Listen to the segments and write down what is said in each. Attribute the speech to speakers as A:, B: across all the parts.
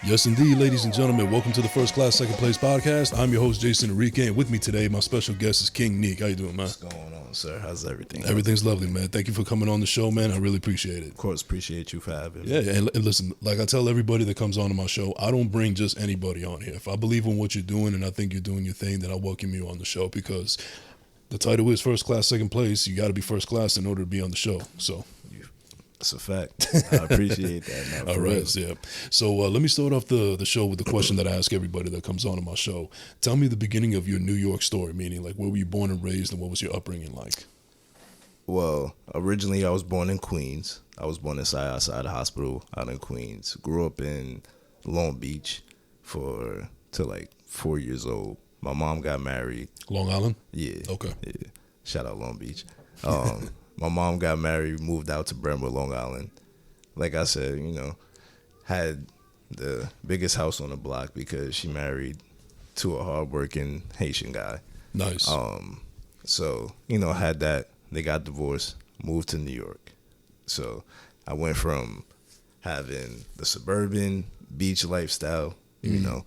A: Yes, indeed, ladies and gentlemen. Welcome to the First Class, Second Place podcast. I'm your host, Jason Enrique, and with me today, my special guest is King Neek. How you doing, man?
B: What's going on, sir? How's everything?
A: Everything's lovely, man. Thank you for coming on the show, man. I really appreciate it.
B: Of course, appreciate you for having me.
A: Yeah, and listen, like I tell everybody that comes on to my show, I don't bring just anybody on here. If I believe in what you're doing and I think you're doing your thing, then I welcome you on the show because the title is First Class, Second Place. You got to be first class in order to be on the show. So
B: That's a fact. I appreciate that. Man,
A: all right, yeah. So let me start off the show with the question that I ask everybody that comes on to my show. Tell me the beginning of your New York story, meaning like where were you born and raised and what was your upbringing like?
B: Well, originally I was born in Queens. I was born inside the hospital out in Queens. Grew up in Long Beach till like 4 years old. My mom got married.
A: Long Island?
B: Yeah.
A: Okay.
B: Yeah. Shout out Long Beach. My mom got married, moved out to Brentwood, Long Island. Like I said, had the biggest house on the block because she married to a hardworking Haitian guy.
A: Nice.
B: So, had that. They got divorced, moved to New York. So I went from having the suburban beach lifestyle, to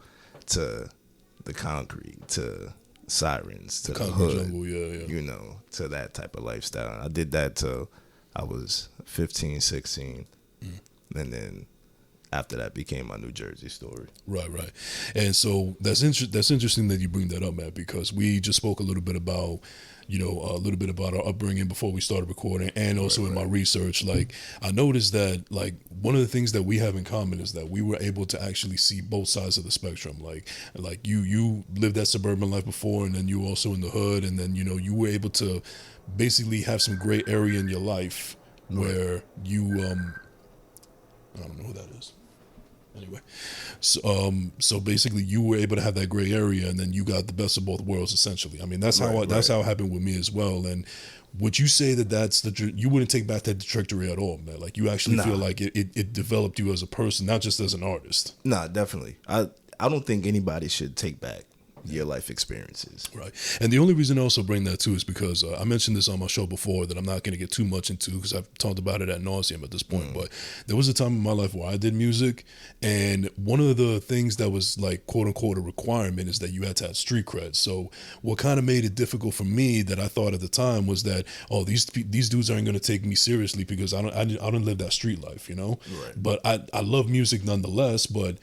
B: the concrete, to sirens, to the hood,
A: jungle, yeah.
B: To that type of lifestyle. I did that till I was 15, 16. And then after that became my New Jersey story.
A: Right. And so that's interesting that you bring that up, Matt, because we just spoke a little bit about, our upbringing before we started recording, and also in my research, like I noticed that like one of the things that we have in common is that we were able to actually see both sides of the spectrum. Like you lived that suburban life before, and then you were also in the hood, and then you were able to basically have some gray area in your life where you I don't know who that is. Anyway, so basically, you were able to have that gray area, and then you got the best of both worlds. Essentially, I mean, that's how it happened with me as well. And would you say that's you wouldn't take back that trajectory at all, man? Like you actually feel like it developed you as a person, not just as an artist.
B: Nah, definitely. I don't think anybody should take back your life experiences.
A: Right. And the only reason I also bring that too is because I mentioned this on my show before that I'm not going to get too much into because I've talked about it ad nauseum at this point. But there was a time in my life where I did music, and one of the things that was like quote unquote a requirement is that you had to have street cred. So what kind of made it difficult for me that I thought at the time was that these dudes aren't going to take me seriously because I don't live that street life,
B: Right.
A: But I love music nonetheless. But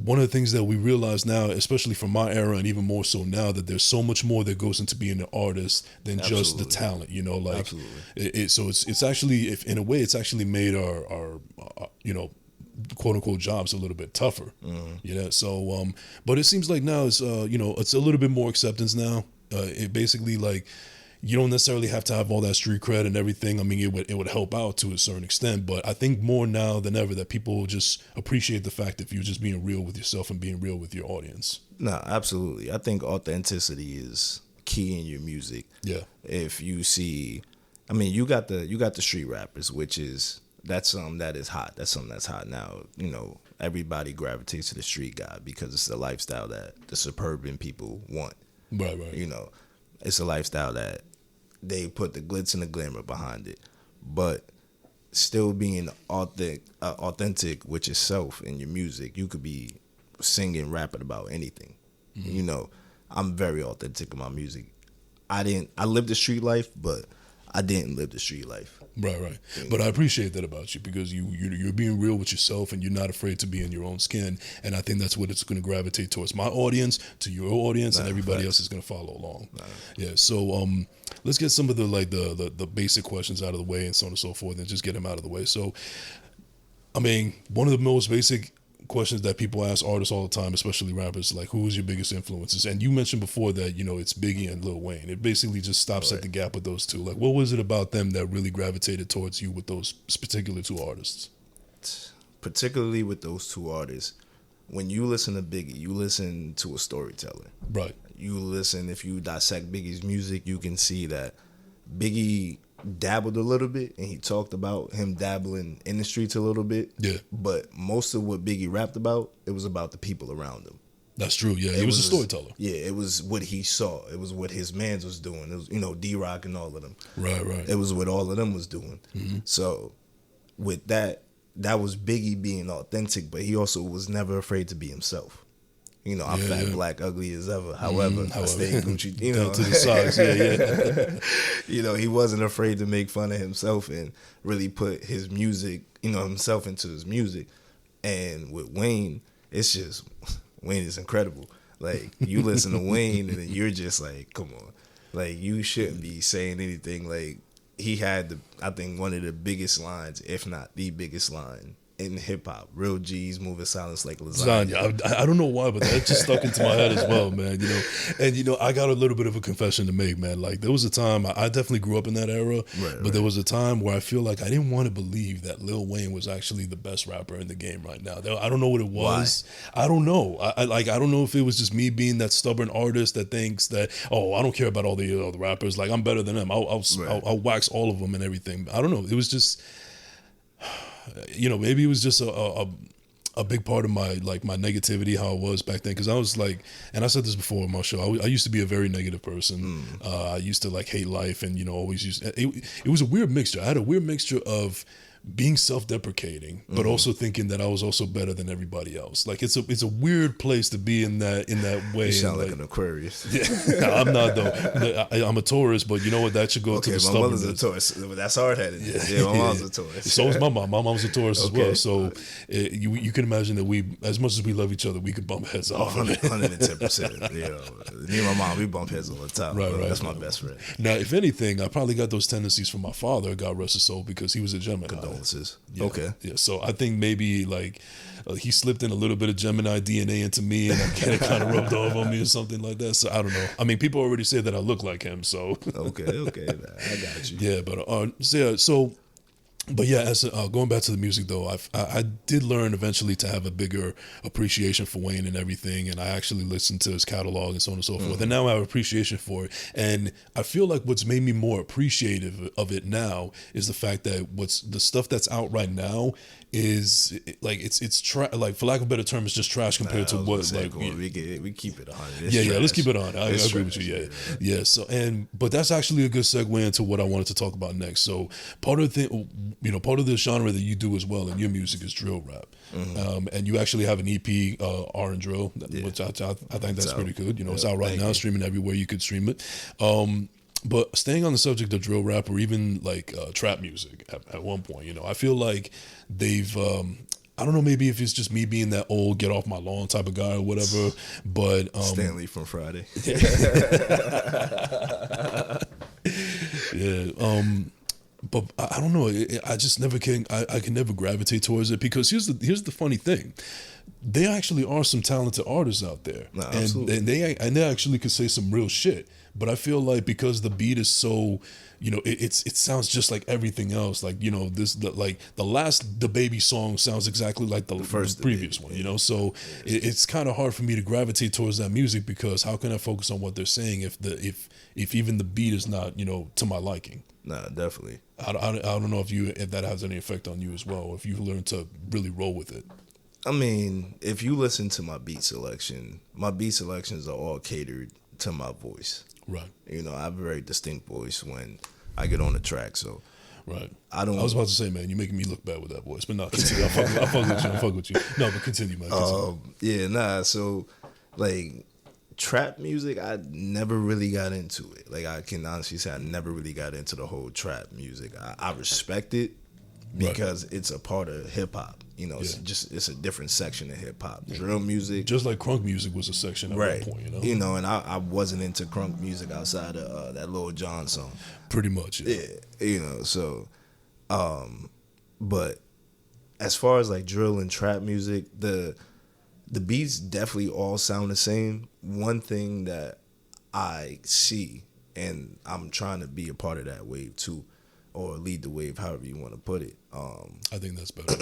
A: one of the things that we realize now, especially from my era and even more so now, that there's so much more that goes into being an artist than just the talent, So it's actually, if in a way, it's actually made our quote unquote jobs a little bit tougher. So but it seems like now it's it's a little bit more acceptance now. It basically like you don't necessarily have to have all that street cred and everything. I mean, it would help out to a certain extent, but I think more now than ever that people just appreciate the fact that you're just being real with yourself and being real with your audience. No,
B: absolutely. I think authenticity is key in your music.
A: Yeah.
B: If you see, I mean, you got the street rappers, which is that's something that is hot. That's something that's hot now. Everybody gravitates to the street guy because it's the lifestyle that the suburban people want.
A: Right.
B: It's a lifestyle that they put the glitz and the glamour behind it, but still being authentic with yourself in your music. You could be singing, rapping about anything. I'm very authentic in my music. I lived the street life, but I didn't live the street life.
A: Right. But I appreciate that about you because you're being real with yourself and you're not afraid to be in your own skin. And I think that's what it's going to gravitate towards my audience, to your audience, and everybody else is going to follow along. Yeah. So let's get some of the basic questions out of the way and so on and so forth, and just get them out of the way. So, I mean, one of the most basic questions that people ask artists all the time, especially rappers, like who is your biggest influences? And you mentioned before that it's Biggie and Lil Wayne. It basically just stops at the gap with those two. Like, what was it about them that really gravitated towards you with those particular two artists?
B: Particularly with those two artists, when you listen to Biggie, you listen to a storyteller.
A: Right.
B: You listen, if you dissect Biggie's music, you can see that Biggie dabbled a little bit, and he talked about him dabbling in the streets a little bit.
A: Yeah.
B: But most of what Biggie rapped about, it was about the people around him.
A: That's true. Yeah, he was a storyteller.
B: Yeah, it was what he saw. It was what his mans was doing. It was D-Rock and all of them.
A: Right.
B: It was what all of them was doing.
A: Mm-hmm.
B: So with that, that was Biggie being authentic, but he also was never afraid to be himself. You know, I'm fat, black, ugly as ever. However, I stay Gucci. You know,
A: down to the size. Yeah.
B: you know, he wasn't afraid to make fun of himself and really put his music, you know, himself into his music. And with Wayne, it's just Wayne is incredible. Like you listen to Wayne and then you're just like, come on, like you shouldn't be saying anything. Like he had, I think, one of the biggest lines, if not the biggest line in hip hop. Real G's moving silence like lasagna.
A: I don't know why, but that just stuck into my head as well, man. You know, and you know, I got a little bit of a confession to make, man. Like there was a time I definitely grew up in that era, but there was a time where I feel like I didn't want to believe that Lil Wayne was actually the best rapper in the game right now. I don't know what it was. Why? I don't know. I don't know if it was just me being that stubborn artist that thinks that, oh, I don't care about all the other rappers. Like I'm better than them. I'll wax all of them and everything. I don't know. It was just, you know, maybe it was just a big part of my negativity, how I was back then, because I was like, and I said this before on my show, I used to be a very negative person. I used to like hate life, and you know, always it was a weird mixture. I had a weird mixture of being self-deprecating, but also thinking that I was also better than everybody else. Like it's a weird place to be in that way.
B: You sound like an Aquarius.
A: Yeah, no, I'm not though. I'm a Taurus, but you know what? That should go to the stubbornness.
B: My mother's a Taurus. That's hard-headed. Yeah, my mom's a Taurus.
A: So is my mom. My mom's a Taurus as well. So you can imagine that we, as much as we love each other, we could bump heads off.
B: 110%. You know, me and my mom, we bump heads all the time. Right. That's my best friend.
A: Now, if anything, I probably got those tendencies from my father, God rest his soul, because he was a Gemini.
B: Condolences.
A: Yeah,
B: okay.
A: Yeah. So I think maybe like he slipped in a little bit of Gemini DNA into me, and it kind of rubbed off on me or something like that. So I don't know. I mean, people already say that I look like him. So
B: okay, I got you.
A: Yeah, but But yeah, as going back to the music though, I did learn eventually to have a bigger appreciation for Wayne and everything, and I actually listened to his catalog and so on and so forth. And now I have appreciation for it, and I feel like what's made me more appreciative of it now is the fact that the stuff that's out right now is like like, for lack of a better term, it's just trash compared to what
B: we keep it 100.
A: Yeah, let's keep it on. I agree with you. Yeah. So but that's actually a good segue into what I wanted to talk about next. So part of the genre that you do as well in your music is drill rap, and you actually have an EP, R and Drill, which I think that's pretty good. You know, it's out right now, streaming everywhere you could stream it. But staying on the subject of drill rap or even like trap music at one point, you know, I feel like they've, I don't know, maybe if it's just me being that old get off my lawn type of guy or whatever, but
B: Stanley from Friday.
A: Yeah. But I don't know. I just never can. I can never gravitate towards it, because here's the funny thing. There actually are some talented artists out there, and they actually could say some real shit. But I feel like because the beat is so, you know, it sounds just like everything else. Like, you know, the last DaBaby song sounds exactly like the previous one. You know, so it's kind of hard for me to gravitate towards that music, because how can I focus on what they're saying if even the beat is not, you know, to my liking?
B: Nah, definitely.
A: I don't know if that has any effect on you as well, if you learn to really roll with it.
B: I mean, if you listen to my beat selections are all catered to my voice. Right. You know, I have a very distinct voice when I get on the track, so.
A: Right. I was about to say, man, you're making me look bad with that voice, but no, continue. I fuck with you. No, but continue, man.
B: So, like, trap music, I never really got into it. Like, I can honestly say I never really got into the whole trap music. I respect it because it's a part of hip hop. You know, it's a different section of hip hop. Drill music,
A: just like crunk music was a section at one point. You know,
B: and I wasn't into crunk music outside of that Lil Jon song.
A: Pretty much,
B: yeah. You know, so, but as far as like drill and trap music, the beats definitely all sound the same. One thing that I see, and I'm trying to be a part of that wave too, or lead the wave, however you want to put it.
A: I think that's better.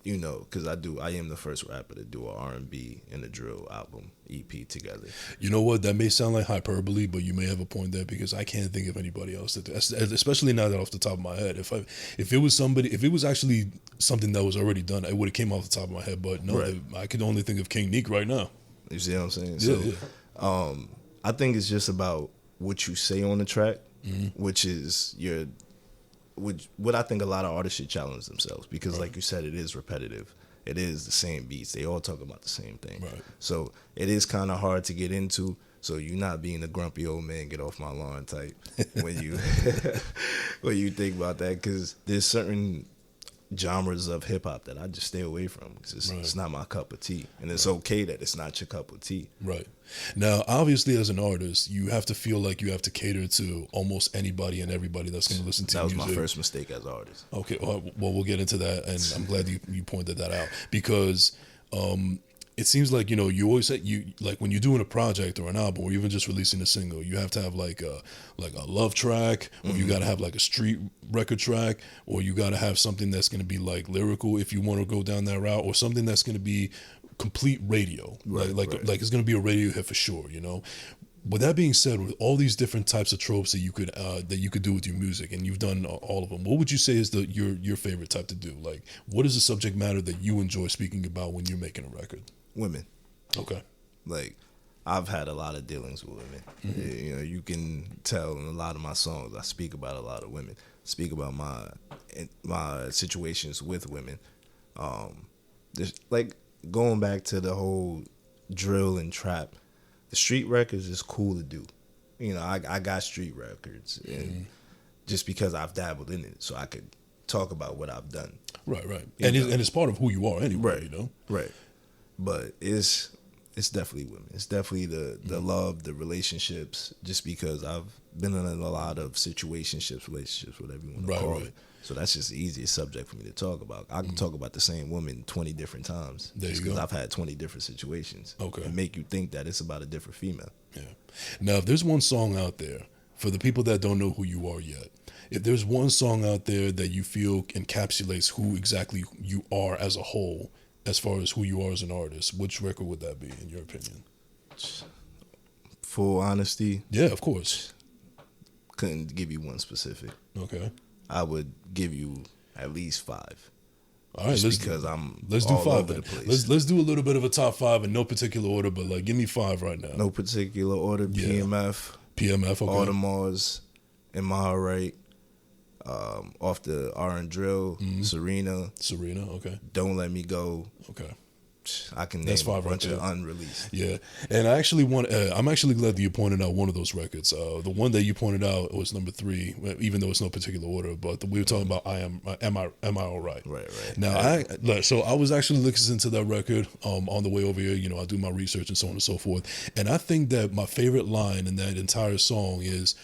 B: You know, because I am the first rapper to do an R&B and a drill album EP together.
A: You know what? That may sound like hyperbole, but you may have a point there, because I can't think of anybody else that, especially now that off the top of my head. If it was actually something that was already done, it would have came off the top of my head. But no, I could only think of King Neek right now.
B: You see what I'm saying? I think it's just about what you say on the track, which is what I think a lot of artists should challenge themselves, because like you said, it is repetitive. It is the same beats. They all talk about the same thing.
A: Right.
B: So it is kind of hard to get into. So you're not being a grumpy old man, get off my lawn type when you when you think about that, because there's certain genres of hip hop that I just stay away from, because it's not my cup of tea, and it's okay that it's not your cup of tea.
A: Right. Now, obviously, as an artist, you have to feel like you have to cater to almost anybody and everybody that's going to listen to
B: That
A: your
B: was
A: music.
B: my first mistake as an artist.
A: Okay, well, we'll get into that, and I'm glad you pointed that out, because it seems like, you always say, like when you're doing a project or an album or even just releasing a single, you have to have like a love track, or you got to have like a street record track, or you got to have something that's going to be like lyrical if you want to go down that route, or something that's going to be complete radio, like it's going to be a radio hit for sure. With that being said, with all these different types of tropes that you could do with your music, and you've done all of them, what would you say is your favorite type to do? Like, what is the subject matter that you enjoy speaking about when you're making a record?
B: Women.
A: Okay.
B: Like, I've had a lot of dealings with women. Mm-hmm. You can tell in a lot of my songs I speak about a lot of women. Speak about my situations with women. Just like going back to the whole drill and trap. The street records is cool to do. I got street records, and just because I've dabbled in it, so I could talk about what I've done.
A: Right. And it's part of who you are anyway.
B: Right. But it's definitely women. It's definitely the love, the relationships. Just because I've been in a lot of relationships, whatever you want to call it. So that's just the easiest subject for me to talk about. I can talk about the same woman 20 different times, just because I've had 20 different situations.
A: Okay.
B: And make you think that it's about a different female.
A: Yeah. Now, if there's one song out there for the people that don't know who you are yet, if there's one song out there that you feel encapsulates who exactly you are as a whole, as far as who you are as an artist, which record would that be, in your opinion?
B: Full honesty.
A: Yeah, of course.
B: Couldn't give you one specific.
A: Okay.
B: I would give you at least 5.
A: All right,
B: let's do 5 over the place.
A: Let's do a little bit of a top 5 in no particular order, but like give me 5 right now.
B: No particular order.
A: Yeah. PMF, okay.
B: Audemars, Am I Alright? Off the R&D Drill, Serena,
A: okay.
B: Don't Let Me Go.
A: Okay.
B: I can name
A: That's 5
B: a bunch
A: right
B: of unreleased.
A: Yeah, and I actually I'm actually glad that you pointed out one of those records. The one that you pointed out was number 3, even though it's no particular order. But we were talking about Am I Alright?
B: Right.
A: Now I was actually listening to that record on the way over here. I do my research and so on and so forth. And I think that my favorite line in that entire song is,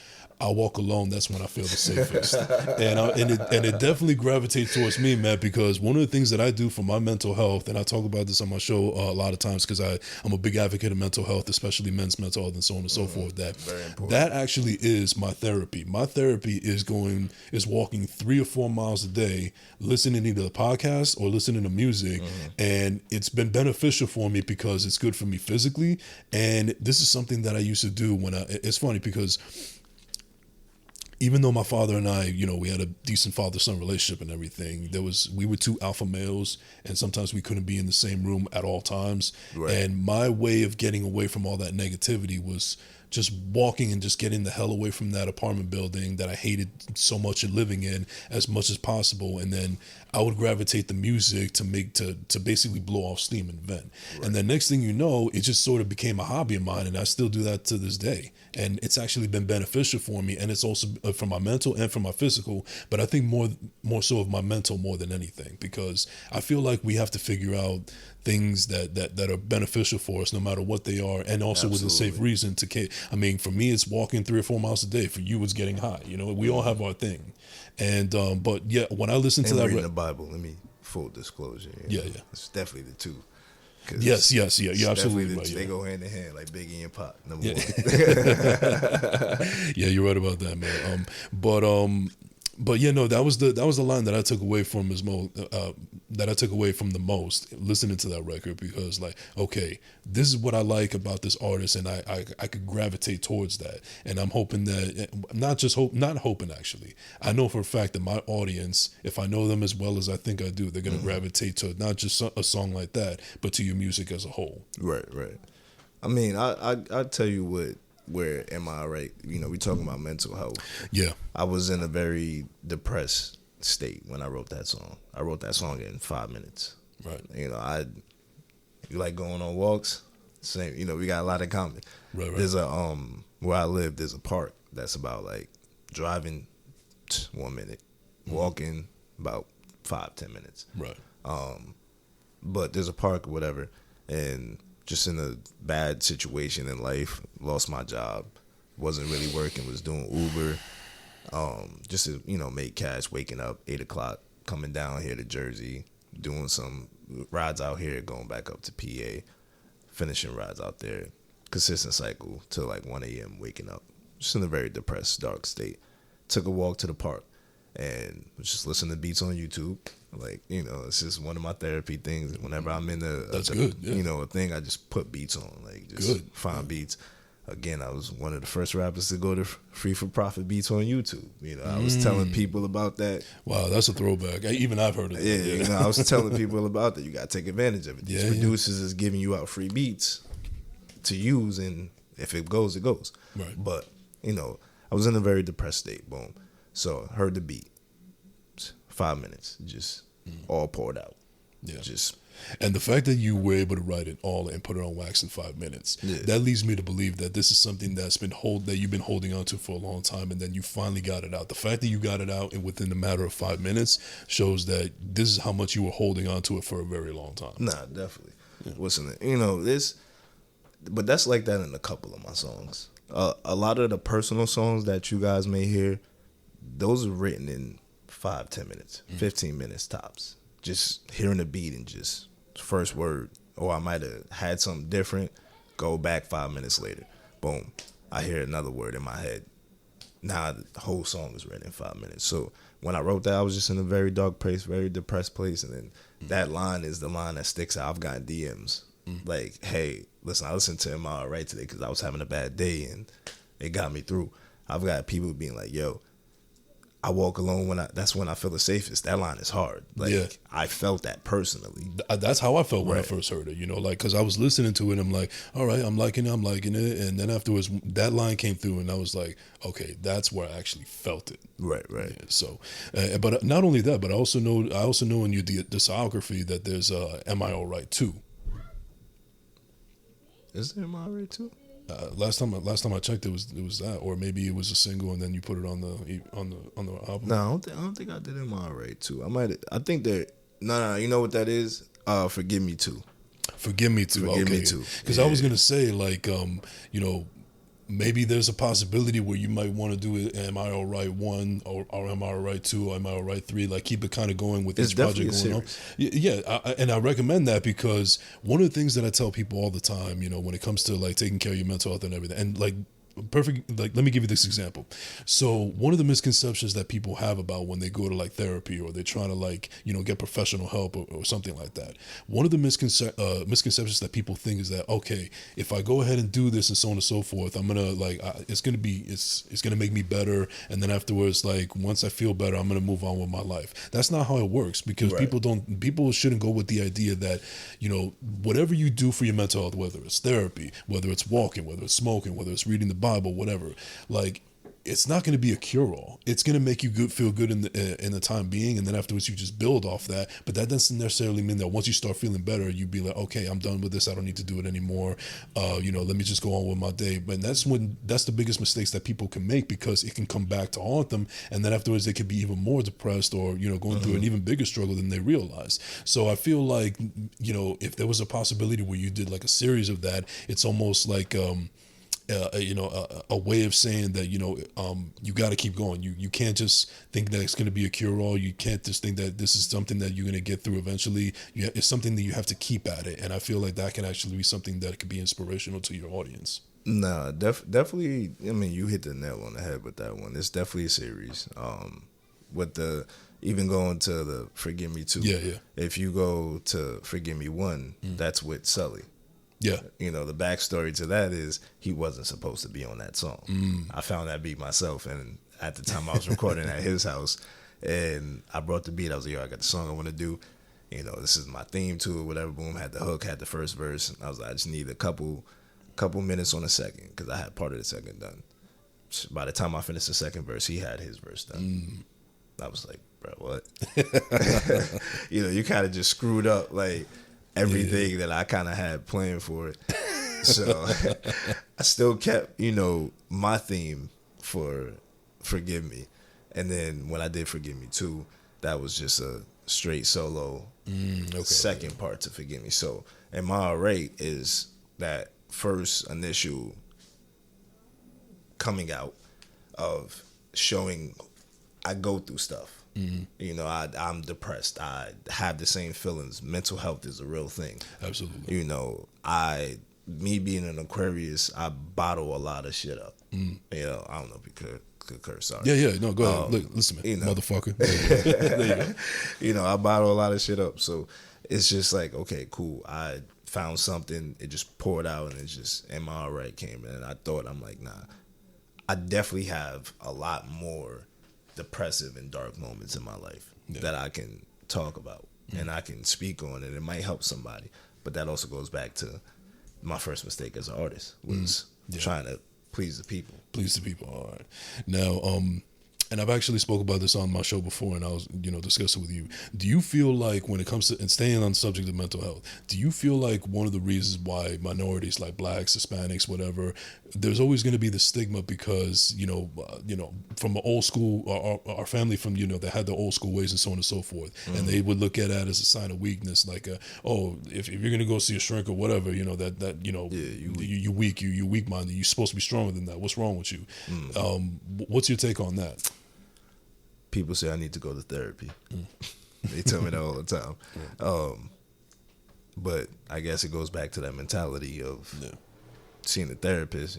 A: I walk alone, that's when I feel the safest. and it definitely gravitates towards me, man, because one of the things that I do for my mental health, and I talk about this on my show a lot of times because I'm a big advocate of mental health, especially men's mental health and so on and so forth, that actually is my therapy. My therapy is walking 3 or 4 miles a day, listening to either a podcast or listening to music, and it's been beneficial for me because it's good for me physically, and this is something that I used to do it's funny because even though my father and I, we had a decent father-son relationship and everything, we were 2 alpha males, and sometimes we couldn't be in the same room at all times. Right. And my way of getting away from all that negativity was just walking and just getting the hell away from that apartment building that I hated so much and living in as much as possible. And then I would gravitate the music to basically blow off steam and vent. Right. And then next thing you know, it just sort of became a hobby of mine, and I still do that to this day. And it's actually been beneficial for me, and it's also for my mental and for my physical, but I think more so of my mental more than anything, because I feel like we have to figure out things that are beneficial for us no matter what they are, and also with a safe reason to. I mean, for me, it's walking 3 or 4 miles a day. For you, it's getting high. We all have our thing. And but yeah, when I listen to that,
B: reading the Bible, let me full disclosure.
A: Yeah,
B: it's definitely the 2.
A: Yes, you're absolutely right.
B: They go hand in hand like Biggie and Pop. Number 1.
A: Yeah, you're right about that, man. But yeah, no, that was the line that I took away from the most listening to that record, because like, okay, this is what I like about this artist, and I could gravitate towards that, and I'm hoping that not hoping actually, I know for a fact that my audience, if I know them as well as I think I do, they're gonna gravitate to not just a song like that, but to your music as a whole.
B: Right. I mean, I tell you what where am I right? You know, we talking about mental health.
A: Yeah.
B: I was in a very depressed state when I wrote that song. I wrote that song in 5 minutes.
A: Right.
B: You know, you like going on walks. Same. You know, we got a lot in common.
A: Right.
B: There's a where I live. There's a park that's about like driving 1 minute, walking about 5-10 minutes.
A: Right.
B: But there's a park or whatever, and just in a bad situation in life, lost my job, wasn't really working, was doing Uber, just to, you know, make cash, waking up 8 o'clock, coming down here to Jersey, doing some rides out here, going back up to PA, finishing rides out there, consistent cycle till like 1 a.m. waking up, just in a very depressed, dark state. Took a walk to the park and was just listening to beats on YouTube. Like, you know, it's just one of my therapy things. Whenever I'm in you know, a thing, I just put beats on, like just find beats. Again, I was one of the first rappers to go to free for profit beats on YouTube. You know, I was telling people about that.
A: Wow, that's a throwback. Even I've heard of it.
B: Yeah, you know, I was telling people about that. You got to take advantage of it. These producers is giving you out free beats to use, and if it goes, it goes.
A: Right.
B: But, you know, I was in a very depressed state. Boom. So I heard the beat. 5 minutes, just all poured out.
A: Yeah.
B: Just.
A: And the fact that you were able to write it all and put it on wax in 5 minutes, that leads me to believe that this is something that you've been holding on to for a long time, and then you finally got it out. The fact that you got it out and within a matter of 5 minutes shows that this is how much you were holding on to it for a very long time.
B: Nah, definitely. Yeah. Listen, you know, but that's like that in a couple of my songs. A lot of the personal songs that you guys may hear, those are written in 5-10 minutes, 15 minutes tops. Just hearing the beat and just first word, or I might have had something different, go back 5 minutes later, boom, I hear another word in my head. Now the whole song is written in 5 minutes. So when I wrote that, I was just in a very dark place, very depressed place, and then that line is the line that sticks out. I've gotten DMs like, hey, listen, I listened to Am I Alright today because I was having a bad day and it got me through. I've got people being like, yo, I walk alone that's when I feel the safest. That line is hard. Like, I felt that personally.
A: That's how I felt when I first heard it, you know, like, because I was listening to it and I'm like, all right, I'm liking it. And then afterwards, that line came through and I was like, okay, that's where I actually felt it.
B: Right.
A: Yeah, so, but not only that, but I also know in your discography that there's Am I Alright Too?
B: Is there Am I Alright Too?
A: Last time I checked, it was that, or maybe it was a single and then you put it on the album.
B: No, I don't think I did Am I Alright Too. I think that no, you know what that is? Forgive Me Too.
A: Forgive Me Too.
B: Forgive Me Too.
A: Because I was gonna say, like, you know, maybe there's a possibility where you might want to do it. Am I Alright 1 or Am I Alright 2 or Am I Alright 3? Like, keep it kind of going with this project going on. Yeah, and I recommend that because one of the things that I tell people all the time, you know, when it comes to like taking care of your mental health and everything, and like let me give you this example. So one of the misconceptions that people have about when they go to like therapy or they're trying to like, you know, get professional help or something like that, one of the misconceptions that people think is that, okay, if I go ahead and do this and so on and so forth, I'm gonna like it's gonna make me better, and then afterwards, like, once I feel better, I'm gonna move on with my life. That's not how it works, because people shouldn't go with the idea that, you know, whatever you do for your mental health, whether it's therapy, whether it's walking, whether it's smoking, whether it's reading the Bible, whatever, like, it's not going to be a cure-all. It's going to make you feel good in the time being, and then afterwards you just build off that. But that doesn't necessarily mean that once you start feeling better, you be like, okay, I'm done with this. I don't need to do it anymore. You know, let me just go on with my day. But that's the biggest mistakes that people can make, because it can come back to haunt them, and then afterwards they could be even more depressed, or, you know, going through an even bigger struggle than they realize. So I feel like, you know, if there was a possibility where you did like a series of that, it's almost like you know, a way of saying that, you know, you got to keep going. You can't just think that it's going to be a cure-all. You can't just think that this is something that you're going to get through eventually. It's something that you have to keep at it. And I feel like that can actually be something that could be inspirational to your audience.
B: Nah, definitely. I mean, you hit the nail on the head with that one. It's definitely a series. With the even going to the Forgive Me Too.
A: Yeah.
B: If you go to Forgive Me 1, that's with Sully.
A: Yeah.
B: You know, the backstory to that is he wasn't supposed to be on that song. I found that beat myself, and at the time I was recording at his house, and I brought the beat. I was like, yo, I got the song I want to do. You know, this is my theme to it, whatever. Boom, had the hook, had the first verse. I was like, I just need a couple couple minutes on the second because I had part of the second done. By the time I finished the second verse, he had his verse done. I was like, bro, what? You kind of just screwed up like everything that I kind of had planned for it. So I still kept, my theme for Forgive Me. And then when I did Forgive Me too, that was just a straight solo second part to Forgive Me. So, and my rate is that first initial coming out of showing I go through stuff. I'm depressed. I have the same feelings. Mental health is a real thing.
A: Absolutely.
B: Me being an Aquarius, I bottle a lot of shit up. I don't know if you could curse. Sorry.
A: Yeah. No, go ahead. Look, listen, man, motherfucker. There you go.
B: I bottle a lot of shit up. So it's just like, okay, cool. I found something. It just poured out, and it's just, am I all right? Came in, and I'm like, nah. I definitely have a lot more depressive and dark moments in my life that I can talk about and I can speak on, and it might help somebody. But that also goes back to my first mistake as an artist was trying to please the people.
A: Please the people. All right. Now, and I've actually spoke about this on my show before, and I was, discussing with you. Do you feel like when it comes to, and staying on the subject of mental health, do you feel like one of the reasons why minorities like blacks, Hispanics, whatever, there's always going to be the stigma because, from an old school, our family from, they had the old school ways and so on and so forth. And they would look at that as a sign of weakness. Like, if you're going to go see a shrink or whatever, you weak, you weak-minded, you're supposed to be stronger than that. What's wrong with you? What's your take on that?
B: People say I need to go to therapy. They tell me that all the time. But I guess it goes back to that mentality of seeing a therapist.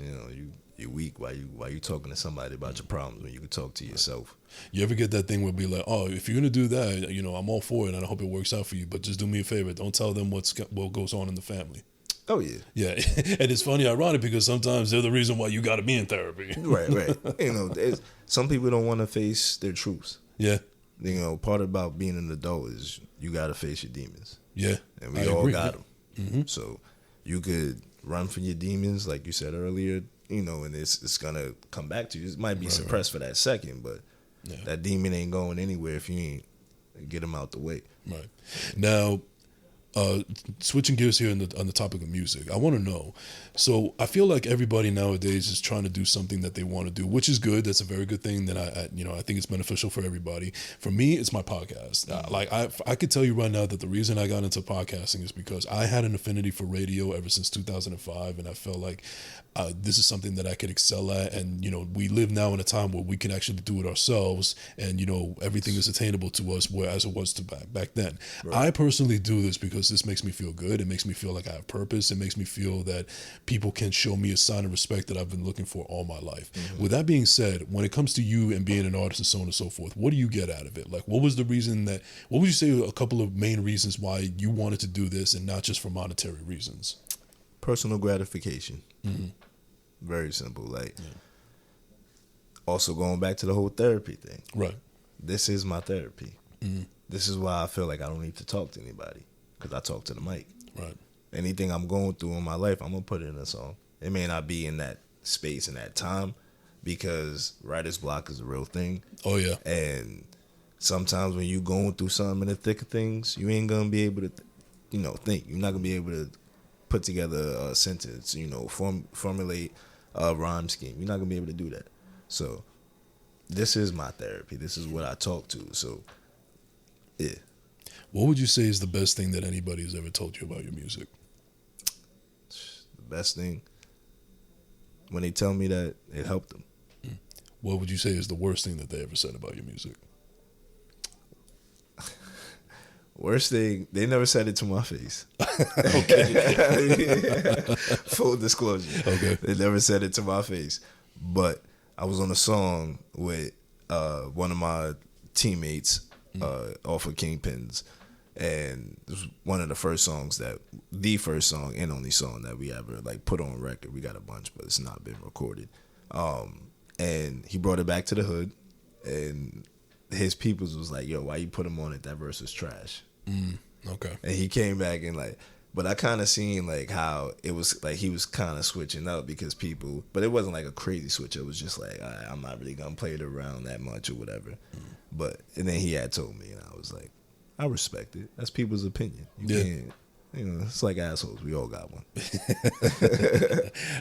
B: You're weak. Why you talking to somebody about your problems when you can talk to yourself?
A: You ever get that thing where it be like, oh, if you're gonna do that, I'm all for it, and I hope it works out for you. But just do me a favor, don't tell them what goes on in the family.
B: Oh yeah,
A: yeah. And it's funny, ironic, because sometimes they're the reason why you got to be in therapy.
B: Right. Some people don't want to face their truths.
A: Yeah.
B: Part about being an adult is you got to face your demons.
A: Yeah.
B: And we all got them. Mm-hmm. So you could run from your demons, like you said earlier, and it's gonna come back to you. It might be suppressed for that second, but that demon ain't going anywhere if you ain't get them out the way.
A: Right. Now, switching gears here on the topic of music, I want to know. So I feel like everybody nowadays is trying to do something that they want to do, which is good. That's a very good thing. That I think it's beneficial for everybody. For me, it's my podcast. I could tell you right now that the reason I got into podcasting is because I had an affinity for radio ever since 2005, and I felt like this is something that I could excel at. And we live now in a time where we can actually do it ourselves, and everything is attainable to us, whereas it was to back then. Right. I personally do this because this makes me feel good. It makes me feel like I have purpose. It makes me feel that people can show me a sign of respect that I've been looking for all my life. Mm-hmm. With that being said, when it comes to you and being an artist and so on and so forth, what do you get out of it? Like, what was the reason what would you say a couple of main reasons why you wanted to do this and not just for monetary reasons?
B: Personal gratification. Mm-hmm. Very simple. Also going back to the whole therapy thing.
A: Right.
B: This is my therapy. Mm-hmm. This is why I feel like I don't need to talk to anybody, because I talk to the mic.
A: Right.
B: Anything I'm going through in my life, I'm going to put it in a song. It may not be in that space and that time, because writer's block is a real thing.
A: Oh, yeah.
B: And sometimes when you're going through something in the thick of things, you ain't going to be able to, think. You're not going to be able to put together a sentence, formulate a rhyme scheme. You're not going to be able to do that. So this is my therapy. This is what I talk to. So, yeah.
A: What would you say is the best thing that anybody has ever told you about your music?
B: The best thing, when they tell me that it helped them.
A: What would you say is the worst thing that they ever said about your music?
B: Worst thing, they never said it to my face.
A: Okay.
B: Full disclosure.
A: Okay.
B: They never said it to my face. But I was on a song with one of my teammates off of Kingpins. And it was one of the first song and only song that we ever put on record. We got a bunch, but it's not been recorded. And he brought it back to the hood, and his peoples was like, "Yo, why you put him on it? That verse is trash."
A: Okay.
B: And he came back and But I kind of seen like how it was like he was kind of switching up because people, but it wasn't like a crazy switch. It was just like I'm not really gonna play it around that much or whatever. But and then he had told me, and I was like, I respect it. That's people's opinion. You can't, you know, it's like assholes. We all got one.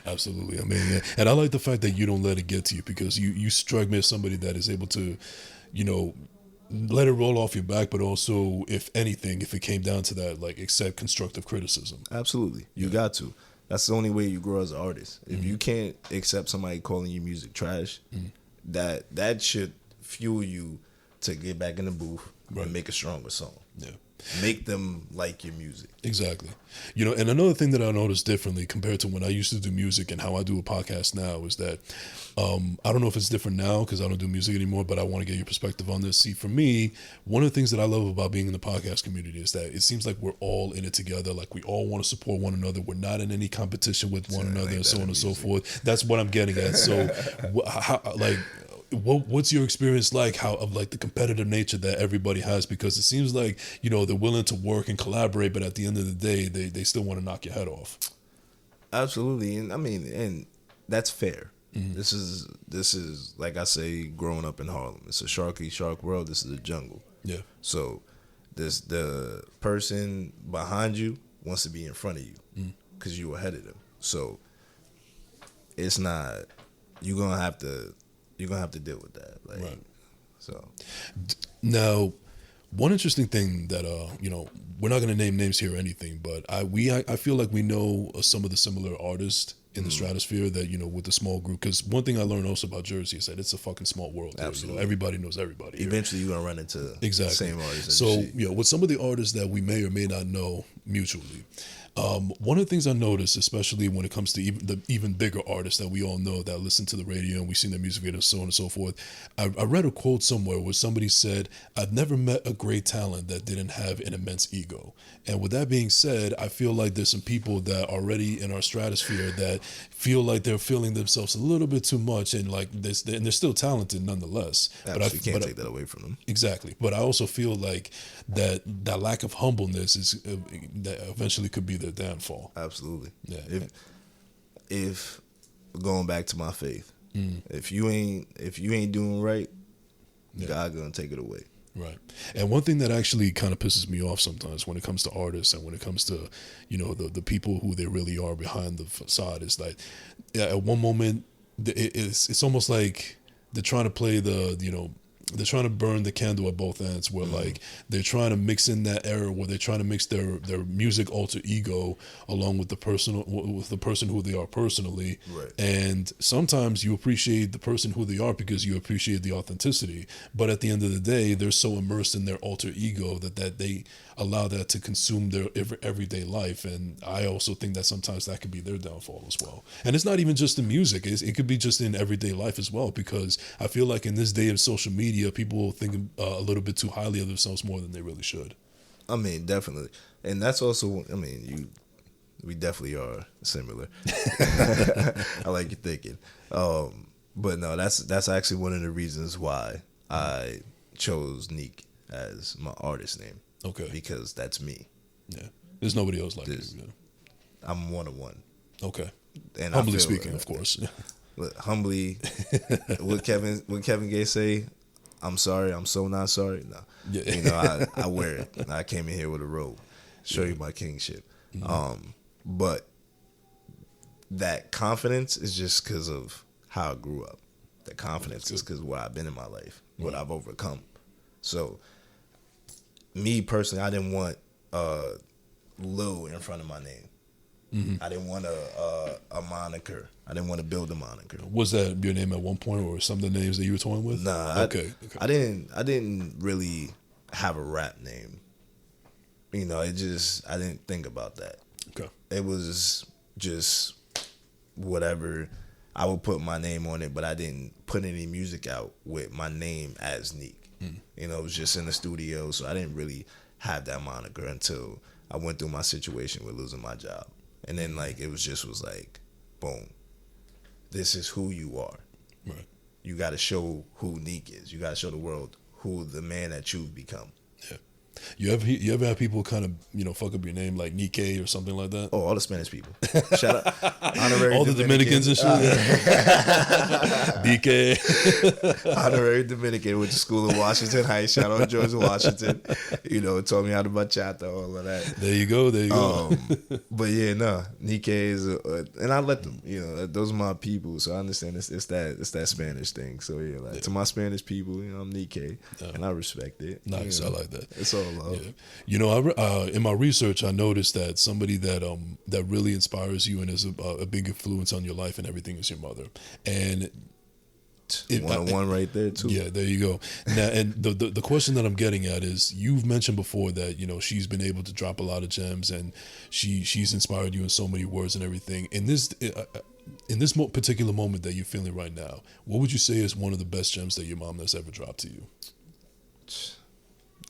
A: Absolutely. I mean, yeah. And I like the fact that you don't let it get to you, because you strike me as somebody that is able to, you know, let it roll off your back, but also, if anything, if it came down to that, like, accept constructive criticism.
B: Absolutely. You got to. That's the only way you grow as an artist. If you can't accept somebody calling your music trash, that should fuel you to get back in the booth and make a stronger song.
A: Yeah.
B: Make them like your music.
A: Exactly. You know, and another thing that I noticed differently compared to when I used to do music and how I do a podcast now is that I don't know if it's different now because I don't do music anymore, but I want to get your perspective on this. See, for me, one of the things that I love about being in the podcast community is that it seems like we're all in it together. Like, we all want to support one another. We're not in any competition with one another, and so on and so forth. That's what I'm getting at. So, what's your experience like, how, of like the competitive nature that everybody has? Because it seems like, you know, they're willing to work and collaborate, but at the end of the day, they still want to knock your head off.
B: Absolutely. And I mean, and that's fair. This is like I say, growing up in Harlem, it's a shark world. This is a jungle.
A: Yeah.
B: So the person behind you wants to be in front of you because you ahead of them. So it's not, you're gonna have to deal with that. Like,
A: Right.
B: So
A: Now, one interesting thing that you know, we're not going to name names here or anything, but I feel like we know some of the similar artists in the stratosphere that, you know, with the small group. Because one thing I learned also about Jersey is that it's a fucking small world. Absolutely. You know, everybody knows everybody here.
B: Eventually, you're gonna run into the same artists.
A: So, you know, with some of the artists that we may or may not know mutually, one of the things I noticed, especially when it comes to the even bigger artists that we all know that listen to the radio and we've seen their music videos, so on and so forth, I read a quote somewhere where somebody said, "I've never met a great talent that didn't have an immense ego." And with that being said, I feel like there's some people that are already in our stratosphere that feel like they're feeling themselves a little bit too much, and like this, and they're still talented nonetheless.
B: Absolutely, but can't take that away from them.
A: Exactly, but I also feel like that lack of humbleness is that eventually could be their downfall.
B: Absolutely.
A: Yeah.
B: If going back to my faith, if you ain't doing right, God gonna take it away.
A: Right. And one thing that actually kind of pisses me off sometimes when it comes to artists and when it comes to, you know, the people who they really are behind the facade is like, at one moment, it's almost like they're trying to play they're trying to burn the candle at both ends, where like they're trying to mix in that era where they're trying to mix their music alter ego along with the person who they are personally.
B: Right.
A: And sometimes you appreciate the person who they are because you appreciate the authenticity, but at the end of the day, they're so immersed in their alter ego that they allow that to consume their everyday life. And I also think that sometimes that could be their downfall as well. And it's not even just in music, it could be just in everyday life as well, because I feel like in this day of social media, people think a little bit too highly of themselves more than they really should.
B: I mean, definitely. And that's also, I mean, we definitely are similar. I like your thinking. But no, that's actually one of the reasons why I chose Neek as my artist name.
A: Okay.
B: Because that's me.
A: Yeah. There's nobody else like you. Yeah.
B: I'm one of one.
A: Okay.
B: And
A: humbly speaking, of course.
B: Look, humbly, what Kevin Gates say, I'm sorry, I'm so not sorry. No.
A: Yeah.
B: You know, I wear it. I came in here with a robe. Show you my kingship. But that confidence is just because of how I grew up. The confidence is because of what I've been in my life, what I've overcome. So, me personally, I didn't want Lil in front of my name. I didn't want a moniker. I didn't want to build a moniker.
A: Was that your name at one point, or some of the names that you were toying with?
B: Nah.
A: Okay.
B: I didn't really have a rap name. You know, I didn't think about that.
A: Okay.
B: It was just whatever. I would put my name on it, but I didn't put any music out with my name as Neek. You know, it was just in the studio, so I didn't really have that moniker until I went through my situation with losing my job. And then, like, it was like, boom, this is who you are.
A: Right.
B: You got to show who Neek is. You got to show the world who the man that you've become.
A: Yeah. You ever have people kind of fuck up your name like Nikkei or something like that?
B: Oh, all the Spanish people. Shout out, honorary
A: All the Dominicans and shit. DK.
B: Honorary Dominican, went to school in Washington Heights. Shout out George Washington. Taught me how to bachata, all of that.
A: There you go. There you go.
B: But yeah, no, Nikkei is, and I let them. Those are my people, so I understand it's that Spanish thing. So yeah, to my Spanish people, I'm Nikkei, and I respect it.
A: Nice, I like that.
B: It's all love.
A: Yeah. In my research, I noticed that somebody that really inspires you and is a big influence on your life and everything is your mother. And
B: one right there too.
A: Yeah, there you go. Now, and the question that I'm getting at is, you've mentioned before that she's been able to drop a lot of gems, and she's inspired you in so many words and everything. In this particular moment that you're feeling right now, what would you say is one of the best gems that your mom has ever dropped to you?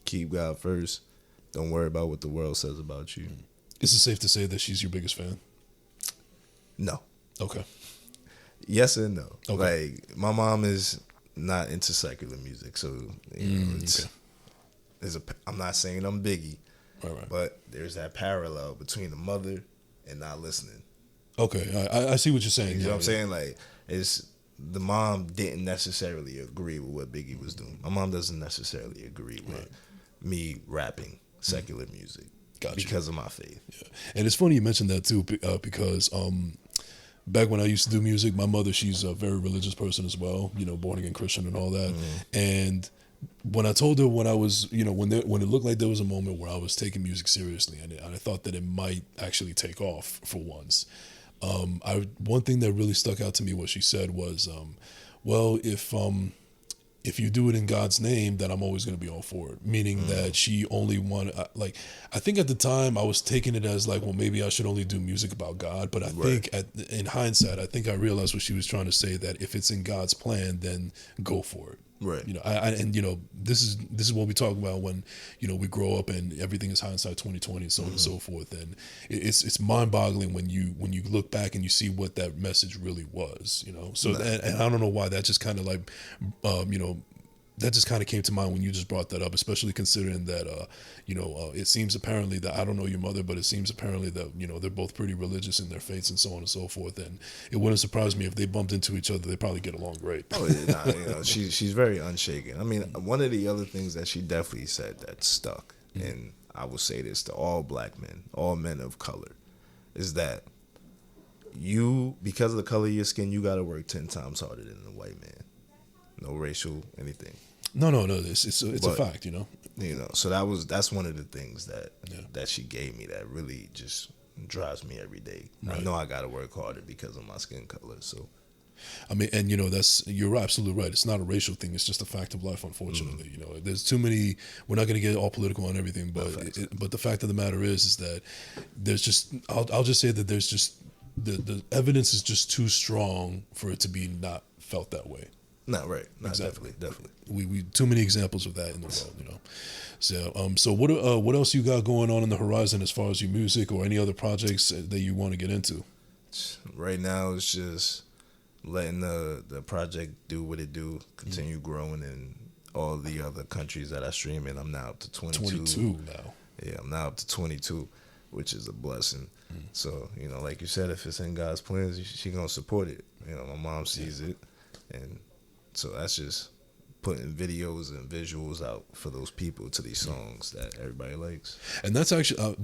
B: Keep God first. Don't worry about what the world says about you.
A: Is it safe to say that she's your biggest fan?
B: No.
A: Okay.
B: Yes and no.
A: Okay.
B: Like, my mom is not into secular music, so it's okay. I'm not saying I'm Biggie,
A: right.
B: But there's that parallel between the mother and not listening.
A: Okay, I see what you're saying.
B: You know what I'm saying? Like, it's the mom didn't necessarily agree with what Biggie was doing. My mom doesn't necessarily agree with me rapping secular music because of my faith. Yeah.
A: And it's funny you mentioned that too, because back when I used to do music, my mother, she's a very religious person as well, born again Christian and all that. And when I told her when I was, when it looked like there was a moment where I was taking music seriously, and I thought that it might actually take off for once, one thing that really stuck out to me, what she said was, well, if you do it in God's name, then I'm always going to be all for it. Meaning that she only wanted, I think at the time I was taking it as like, well, maybe I should only do music about God. But I think in hindsight, I think I realized what she was trying to say, that if it's in God's plan, then go for it.
B: Right.
A: This is what we talk about when, we grow up and everything is hindsight 2020 and so on and so forth. And it's mind boggling when you look back and you see what that message really was, So and I don't know why that just kind of like, that just kind of came to mind when you just brought that up, especially considering that, it seems apparently that, I don't know your mother, but it seems apparently that, they're both pretty religious in their faiths and so on and so forth. And it wouldn't surprise me if they bumped into each other. They probably get along great.
B: Oh, yeah, she's very unshaken. I mean, one of the other things that she definitely said that stuck, and I will say this to all black men, all men of color, is that because of the color of your skin, you got to work 10 times harder than the white man. No racial anything.
A: No. It's a fact,
B: So that's one of the things that she gave me that really just drives me every day. Right. I know I got to work harder because of my skin color. So,
A: I mean, and you're absolutely right. It's not a racial thing. It's just a fact of life. Unfortunately, there's too many. We're not going to get all political on everything, but the fact of the matter is that there's just. I'll just say that there's just the evidence is just too strong for it to be not felt that way.
B: Not right. Not
A: exactly.
B: Definitely.
A: We too many examples of that in the world, So what else you got going on in the horizon as far as your music or any other projects that you want to get into?
B: Right now, it's just letting the project do what it do, continue growing in all the other countries that I stream in. I'm now up to 22.
A: 22 now.
B: Yeah, I'm now up to 22, which is a blessing. So, like you said, if it's in God's plans, she gonna support it. My mom sees it, and so that's just putting videos and visuals out for those people to these songs that everybody likes.
A: And that's actually,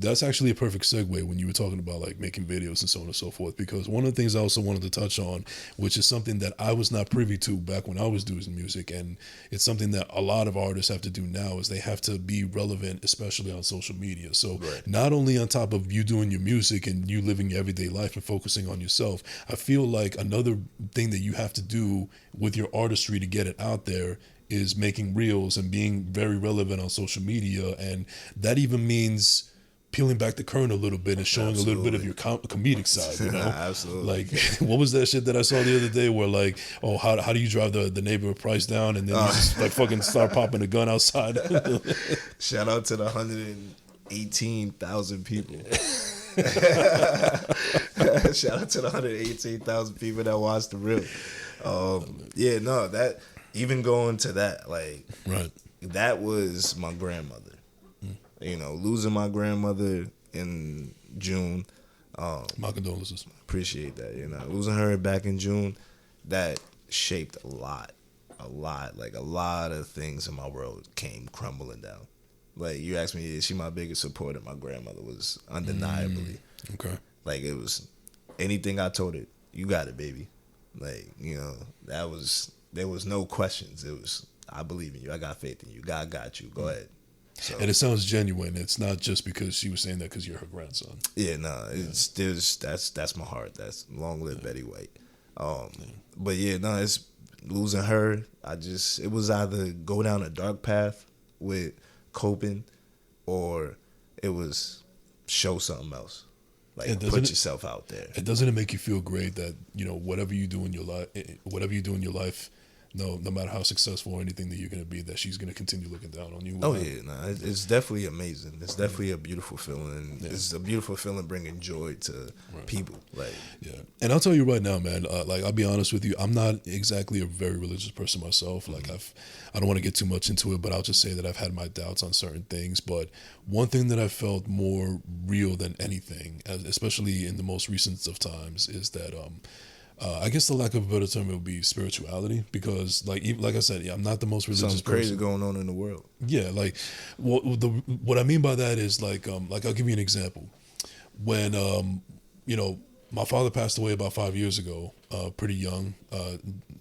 A: that's actually a perfect segue when you were talking about like making videos and so on and so forth, because one of the things I also wanted to touch on, which is something that I was not privy to back when I was doing music, and it's something that a lot of artists have to do now, is they have to be relevant, especially on social media. So not only on top of you doing your music and you living your everyday life and focusing on yourself, I feel like another thing that you have to do with your artistry to get it out there is making reels and being very relevant on social media. And that even means peeling back the curtain a little bit and showing a little bit of your comedic side,
B: Absolutely.
A: Like, what was that shit that I saw the other day where like, oh, how do you drive the neighborhood price down, and then you just like fucking start popping a gun outside.
B: Shout out to the 118,000 people. Shout out to the 118,000 people that watched the reel. That even going to that, like,
A: right,
B: that was my grandmother. losing my grandmother in June.
A: My condolences.
B: Appreciate that. Losing her back in June, that shaped a lot. Like a lot of things in my world came crumbling down. Like you asked me, is she my biggest supporter? My grandmother was undeniably.
A: Okay.
B: Like it was anything I told her, you got it, baby. Like, there was no questions. It was, I believe in you. I got faith in you. God got you. Go ahead. So,
A: And it sounds genuine. It's not just because she was saying that because you're her grandson.
B: yeah, no, it's that's my heart. That's long live Betty White. But yeah, no, it's losing her. It was either go down a dark path with coping, or it was show something else. Like put yourself out there.
A: And doesn't it make you feel great that whatever you do in your life, no matter how successful or anything that you're going to be, that she's going to continue looking down on you?
B: Oh yeah, no, it's definitely amazing. It's definitely a beautiful feeling. Yeah. It's a beautiful feeling bringing joy to people. Like,
A: yeah, and I'll tell you right now, man. Like, I'll be honest with you, I'm not exactly a very religious person myself. Like, I don't want to get too much into it, but I'll just say that I've had my doubts on certain things. But one thing that I felt more real than anything, especially in the most recent of times, is that I guess the lack of a better term, it would be spirituality, because like I said, I'm not the most religious
B: something crazy
A: person.
B: going on in the world.
A: Yeah, like what I mean by that is like I'll give you an example. When my father passed away about 5 years ago, pretty young,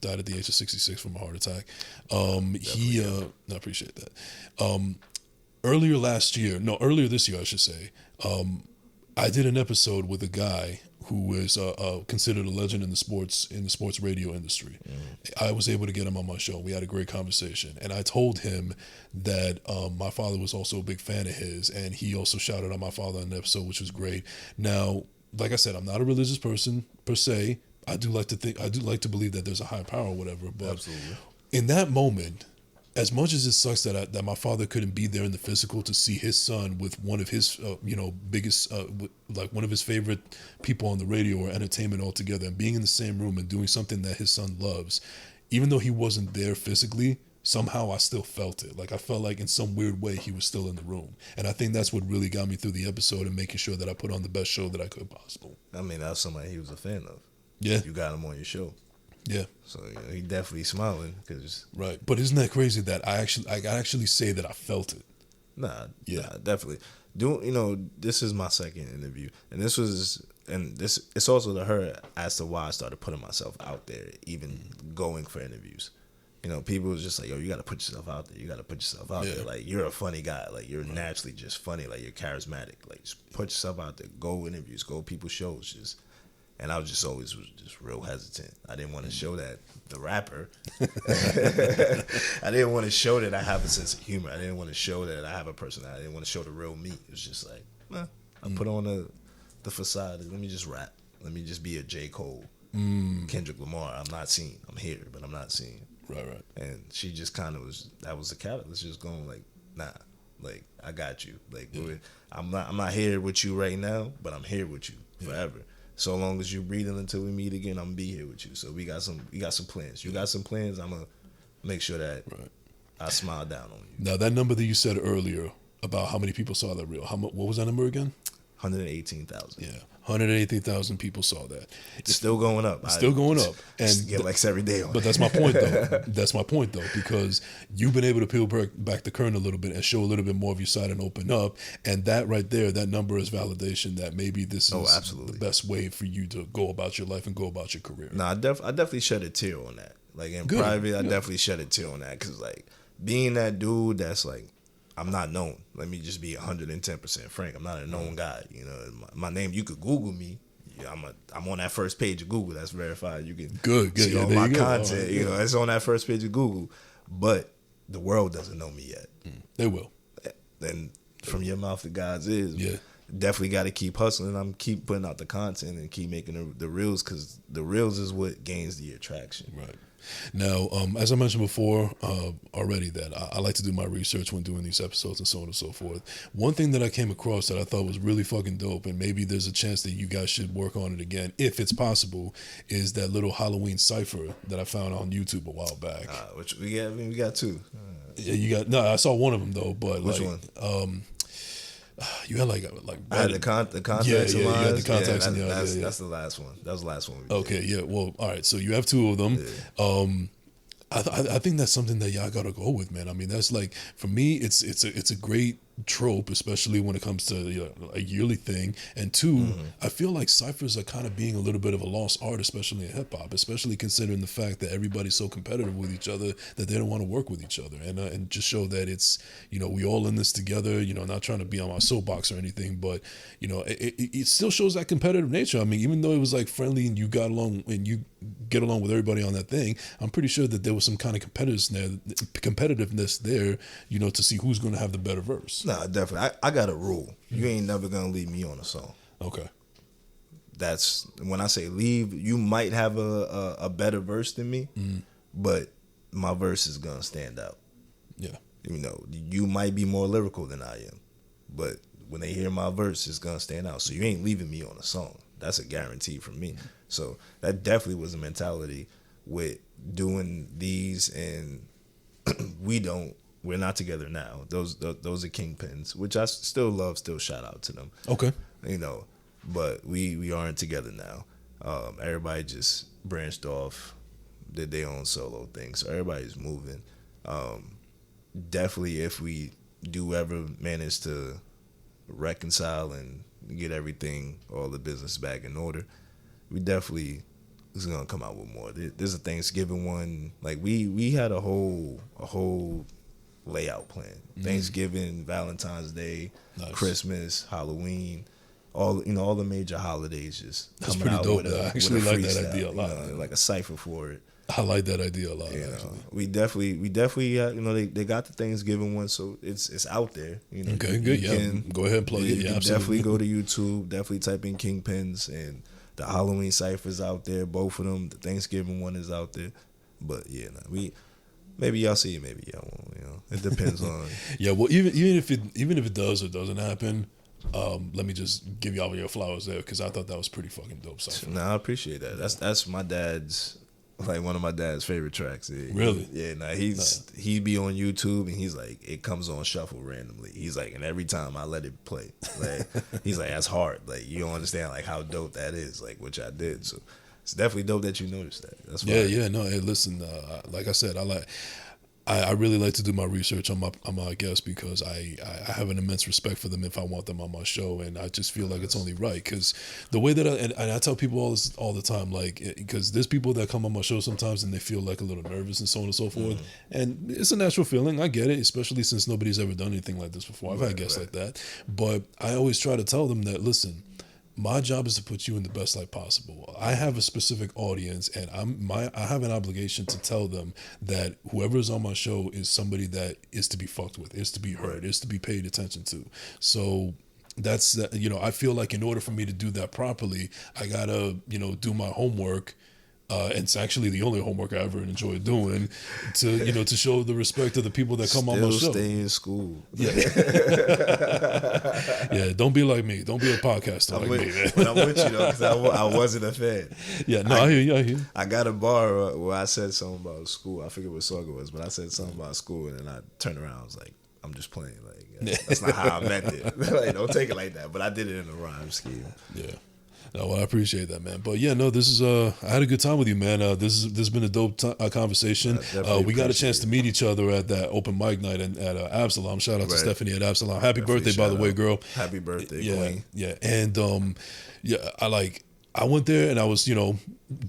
A: died at the age of 66 from a heart attack. I appreciate that. Earlier this year, I should say, I did an episode with a guy who is considered a legend in the sports radio industry. I was able to get him on my show. We had a great conversation, and I told him that my father was also a big fan of his, and he also shouted out my father on the episode, which was great. Now, like I said, I'm not a religious person per se. I do like to believe that there's a higher power or whatever, but
B: absolutely,
A: in that moment, as much as it sucks that my father couldn't be there in the physical to see his son with one of his biggest like one of his favorite people on the radio or entertainment altogether, and being in the same room and doing something that his son loves, even though he wasn't there physically, somehow I still felt it. Like I felt like in some weird way he was still in the room, and I think that's what really got me through the episode and making sure that I put on the best show that I could possible.
B: I mean, that was somebody he was a fan of.
A: Yeah,
B: you got him on your show.
A: Yeah.
B: So he definitely smiling because
A: right. But isn't that crazy that I actually say that I felt it?
B: Nah, definitely. This is my second interview, and this it's also to her as to why I started putting myself out there, even going for interviews. People was just like, yo, you got to put yourself out there. You got to put yourself out there. Like, you're a funny guy. Like, you're naturally just funny. Like, you're charismatic. Like, just put yourself out there. Go interviews. Go people's shows. And I was just always real hesitant. I didn't want to show that the rapper. I didn't want to show that I have a sense of humor. I didn't want to show that I have a personality. I didn't want to show the real me. It was just like, I put on the facade. Let me just rap. Let me just be a J. Cole, Kendrick Lamar. I'm not seen. I'm here, but I'm not seen.
A: Right.
B: And she just kind of that was the catalyst, just going like, nah, like, I got you. Like, I'm not here with you right now, but I'm here with you forever. So long as you're breathing until we meet again, I'm gonna be here with you. So we got some plans. You got some plans. I'm gonna make sure that I smile down on you.
A: Now that number that you said earlier about how many people saw that reel, what was that number again?
B: 118,000.
A: Yeah, 118,000 people saw that.
B: It's still going up.
A: It's still going up, and
B: get likes every day on.
A: But that's my point, though. That's my point, though, because you've been able to peel back the curtain a little bit and show a little bit more of your side and open up, and that right there, that number is validation that maybe this is
B: absolutely
A: the best way for you to go about your life and go about your career.
B: No, I definitely shed a tear on that. Like in private, I definitely shed a tear on that because like being that dude that's like, I'm not known. Let me just be 110% frank. I'm not a known guy. My name, you could Google me. Yeah, I'm on that first page of Google. That's verified. You can see all my content. It's on that first page of Google. But the world doesn't know me yet.
A: They will.
B: And from your mouth to God's ears. Yeah. Definitely got to keep hustling. I'm keep putting out the content and keep making the reels because the reels is what gains the attraction.
A: Right. Now, as I mentioned before already, that I like to do my research when doing these episodes and so on and so forth. One thing that I came across that I thought was really fucking dope, and maybe there's a chance that you guys should work on it again, if it's possible, is that little Halloween cipher that I found on YouTube a while back.
B: Which we got two.
A: Yeah, I saw one of them though, but
B: which one?
A: You had like
B: I had the contacts
A: yeah,
B: in
A: you had the
B: mine.
A: contacts in
B: Yeah,
A: the yeah.
B: that's the last one. That was the last one we
A: Okay,
B: did.
A: yeah. Well, all right. So you have two of them. I think that's something that y'all gotta go with, man. I mean, that's like for me, it's a great trope, especially when it comes to a yearly thing. And two, I feel like ciphers are kind of being a little bit of a lost art, especially in hip hop, especially considering the fact that everybody's so competitive with each other that they don't want to work with each other, and just show that it's we all in this together. Not trying to be on my soapbox or anything, but it still shows that competitive nature. I mean, even though it was like friendly and you got along and you get along with everybody on that thing, I'm pretty sure that there was some kind of competitiveness there, to see who's going to have the better verse.
B: Nah, definitely. I got a rule. You ain't never gonna leave me on a song.
A: Okay.
B: That's when I say leave. You might have a better verse than me, but my verse is gonna stand out.
A: Yeah.
B: You might be more lyrical than I am, but when they hear my verse, it's gonna stand out. So you ain't leaving me on a song. That's a guarantee from me. So that definitely was a mentality with doing these, and we're not together now. Those are kingpins, which I still love. Still shout out to them.
A: Okay.
B: But we aren't together now. Everybody just branched off, did their own solo thing. So everybody's moving. Definitely, if we do ever manage to reconcile and get everything, all the business back in order, we definitely is gonna come out with more. There's a Thanksgiving one. Like we had a whole layout plan. Thanksgiving, Valentine's Day, nice. Christmas, Halloween, all the major holidays. Just
A: that's pretty dope. I actually like that idea a lot.
B: Like a cipher for it.
A: I like that idea a lot.
B: We definitely they got the Thanksgiving one, so it's out there.
A: Okay, good. Go ahead and plug it. Yeah,
B: definitely go to YouTube. Definitely type in Kingpins, and the Halloween cipher's out there. Both of them. The Thanksgiving one is out there. But maybe y'all see it, maybe y'all won't. It depends on.
A: Yeah, well, even if it does or doesn't happen, let me just give y'all your flowers there, because I thought that was pretty fucking dope cipher.
B: Nah, I appreciate that. That's my dad's. Like one of my dad's favorite tracks.
A: Really?
B: He be on YouTube and he's like, it comes on shuffle randomly. He's like, and every time I let it play, like he's like, that's hard. Like you don't understand like how dope that is, like which I did. So it's definitely dope that you noticed that. That's fine.
A: Yeah. No, hey, listen. Like I said, I really like to do my research on my guests, because I have an immense respect for them if I want them on my show, and I just feel like it's only right, because the way that and I tell people all the time, like, because there's people that come on my show sometimes and they feel like a little nervous and so on and so forth, and it's a natural feeling. I get it, especially since nobody's ever done anything like this before. I've had guests like that, but I always try to tell them that, listen, my job is to put you in the best light possible. I have a specific audience, and I have an obligation to tell them that whoever is on my show is somebody that is to be fucked with, is to be heard, is to be paid attention to. So that's I feel like in order for me to do that properly, I gotta do my homework. And it's actually the only homework I ever enjoyed doing, to show the respect of the people that come on my show.
B: Stay in school.
A: Yeah. Yeah, don't be like me. Don't be a podcaster like me, man.
B: But I'm with you though, because I wasn't a fan.
A: Yeah, no, I hear you.
B: I got a bar where I said something about school. I forget what song it was, but I said something about school, and then I turned around. I was like, I'm just playing. Like that's not how I meant it. Like, don't take it like that. But I did it in a rhyme scheme.
A: Yeah. No, well, I appreciate that, man. But yeah, no, this is I had a good time with you, man. This has been a dope conversation. We got a chance to meet each other at that open mic night at Absalom. Shout out to Stephanie at Absalom. Happy birthday, by the way, girl.
B: Happy birthday,
A: Queen. Yeah, and I went there and I was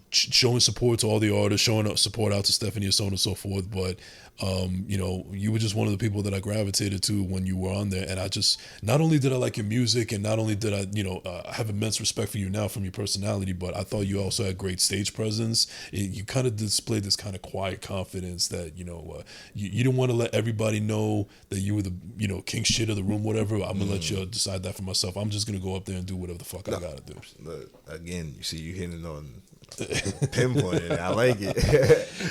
A: showing support to all the artists, showing up support out to Stephanie and so on and so forth. But you were just one of the people that I gravitated to when you were on there, and I just, not only did I like your music, and not only did I have immense respect for you now from your personality, but I thought you also had great stage presence. You kind of displayed this kind of quiet confidence that you didn't want to let everybody know that you were the king shit of the room, whatever. I'm gonna let you decide that for myself. I'm just gonna go up there and do whatever the fuck I gotta do.
B: Look, again, you see, you hitting on pinpointed. I like it.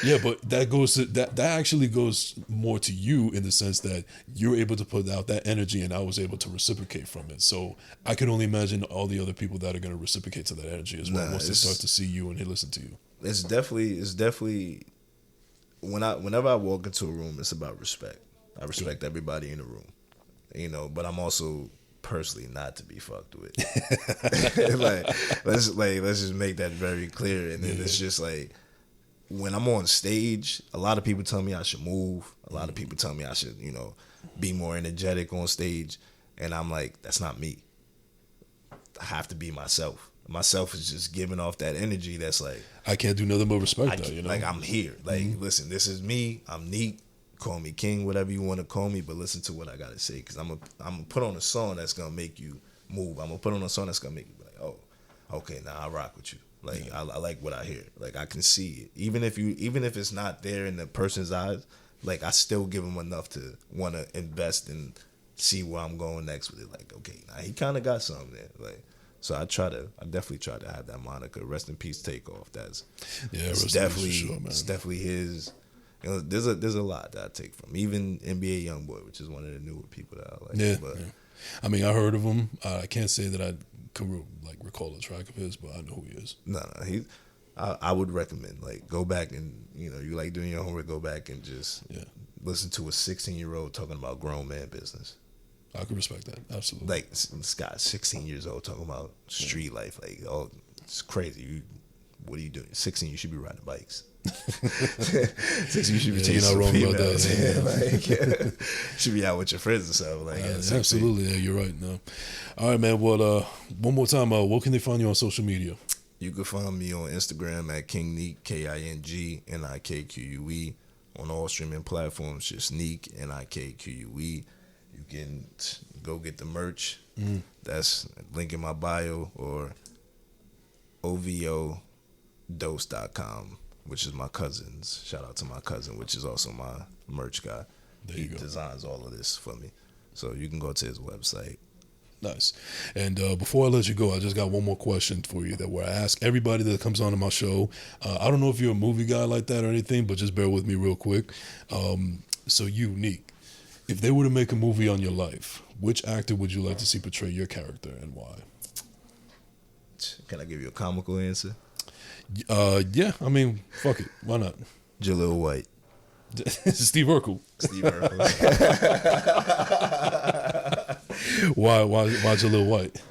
A: Yeah, but that actually goes more to you, in the sense that you're able to put out that energy, and I was able to reciprocate from it. So I can only imagine all the other people that are going to reciprocate to that energy as well, once they start to see you and they listen to you.
B: It's definitely whenever I walk into a room, it's about respect. I respect everybody in the room, but I'm also personally not to be fucked with. Let's just make that very clear. And then it's just like, when I'm on stage, a lot of people tell me I should move. A lot of people tell me I should, be more energetic on stage. And I'm like, that's not me. I have to be myself. Myself is just giving off that energy that's like,
A: I can't do nothing but respect that,
B: Like, I'm here. Like, listen, this is me. I'm Neek. Call me King, whatever you want to call me, but listen to what I got to say. Because I'm gonna put on a song that's going to make you move. I'm going to put on a song that's going to make you be like, oh, okay, now I rock with you. Like, I like what I hear. Like, I can see it. Even if it's not there in the person's eyes, like, I still give them enough to want to invest and see where I'm going next with it. Like, okay, now he kind of got something there. Like, so I definitely try to have that moniker. Rest in peace, Takeoff. It's definitely his. There's a lot that I take from. Even NBA YoungBoy, which is one of the newer people that I like.
A: Yeah, yeah. I mean, I heard of him. I can't say that I can recall a track of his, but I know who he is.
B: No, I would recommend, like, go back and, you like doing your homework, go back and just listen to a 16-year-old talking about grown man business.
A: I can respect that. Absolutely.
B: Like, this guy's 16 years old talking about street life. Like, oh, it's crazy. What are you doing? 16, you should be riding bikes. 16, you should be taking
A: you're not wrong about
B: that. Should be out with your friends or something. Like,
A: absolutely. Yeah, you're right. No. All right, man. Well, one more time, where can they find you on social media?
B: You can find me on Instagram at King Neek, KingNikQue. On all streaming platforms, just Neek, NIKQUE. You can go get the merch. That's link in my bio, or OVODose.com, which is my cousin's. Shout out to my cousin, which is also my merch guy. He designs all of this for me. So you can go to his website.
A: Nice. And before I let you go, I just got one more question for you where I ask everybody that comes on to my show. I don't know if you're a movie guy like that or anything, but just bear with me real quick. So you, Neek, if they were to make a movie on your life, which actor would you like to see portray your character and why?
B: Can I give you a comical answer?
A: Yeah, I mean, fuck it. Why not?
B: Jaleel White.
A: Steve Urkel.
B: Steve Urkel.
A: Why Jaleel White?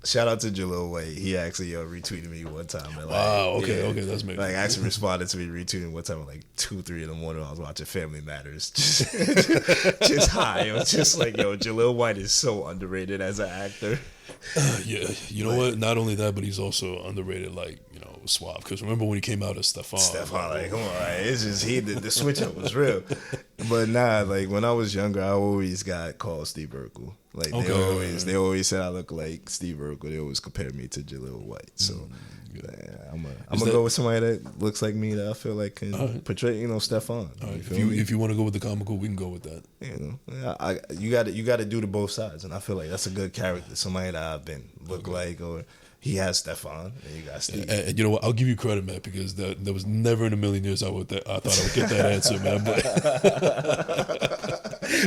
B: Shout out to Jaleel White. He actually retweeted me one time. And,
A: wow, okay, that's me.
B: Like, actually responded to me retweeting one time at like 2, 3 in the morning. I was watching Family Matters. Just high. It was just like, yo, Jaleel White is so underrated as an actor.
A: Yeah, you know what? Not only that, but he's also underrated, like, Swap. Because remember when he came out as Stefan?
B: Like, come on, it's just the switch up was real. But nah, like, when I was younger, I always got called Steve Urkel. Like, they always said I look like Steve Urkel. They always compared me to Jaleel White. So I'm gonna go with somebody that looks like me, that I feel like can portray, Stefan.
A: Right. If you want to go with the comical, we can go with that.
B: You got to do the both sides, and I feel like that's a good character. Somebody that I've been look like, or he has Stefan, and you got Steve.
A: And you know what? I'll give you credit, man, because there was never in a million years I thought I would get that answer, man.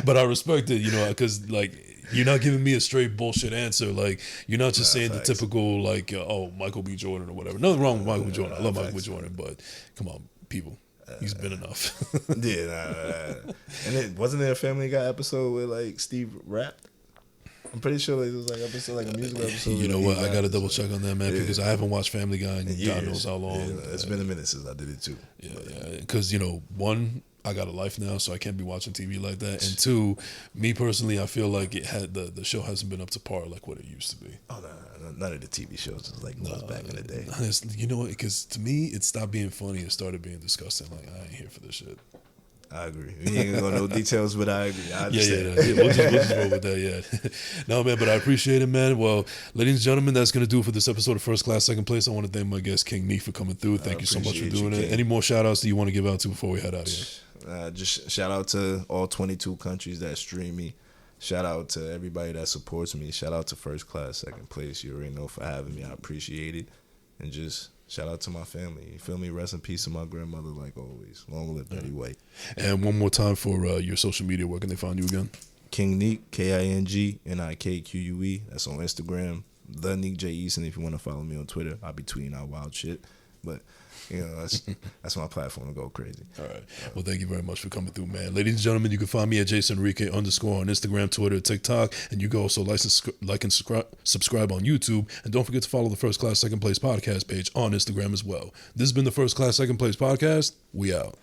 A: But I respect it, because like, you're not giving me a straight bullshit answer. Like, you're not just saying the typical, like, Michael B. Jordan or whatever. Nothing wrong with Michael B. Jordan. I love Michael B. Jordan, but come on, people. He's been enough.
B: Yeah. And wasn't there a Family Guy episode where, like, Steve rapped? I'm pretty sure it was like a musical episode.
A: You know what? I got to double check on that, man, because I haven't watched Family Guy in God knows how long.
B: Yeah, it's been a minute since I did it too.
A: Yeah. Because, one, I got a life now, so I can't be watching TV like that. And two, me personally, I feel like the show hasn't been up to par like what it used to be.
B: Oh, no, none of the TV shows was like was back in the day.
A: You know what? Because to me, it stopped being funny and started being disgusting. Like, I ain't here for this shit.
B: I agree. We ain't gonna go no details, but I agree. I understand.
A: Yeah. We'll just roll with that, yeah. No, man, but I appreciate it, man. Well, ladies and gentlemen, that's going to do it for this episode of First Class, Second Place. I want to thank my guest, King Neek, for coming through. Thank you so much for doing it. Any more shout-outs that you want to give out to before we head out of here?
B: Just shout out to all 22 countries that stream me. Shout out to everybody that supports me. Shout out to First Class, Second Place. You already know for having me. I appreciate it. And just shout out to my family. You feel me? Rest in peace to my grandmother, like always. Long live Betty White.
A: And one more time for your social media, where can they find you again?
B: King Neek, KingNikQue. That's on Instagram. The Neek J. Easton, if you want to follow me on Twitter. I'll be tweeting out wild shit. but you know, that's my platform to go crazy.
A: All right. Well, thank you very much for coming through, man. Ladies and gentlemen, you can find me at JasonEnrique_ on Instagram, Twitter, TikTok, and you can also like and subscribe on YouTube. And don't forget to follow the First Class Second Place podcast page on Instagram as well. This has been the First Class Second Place podcast. We out.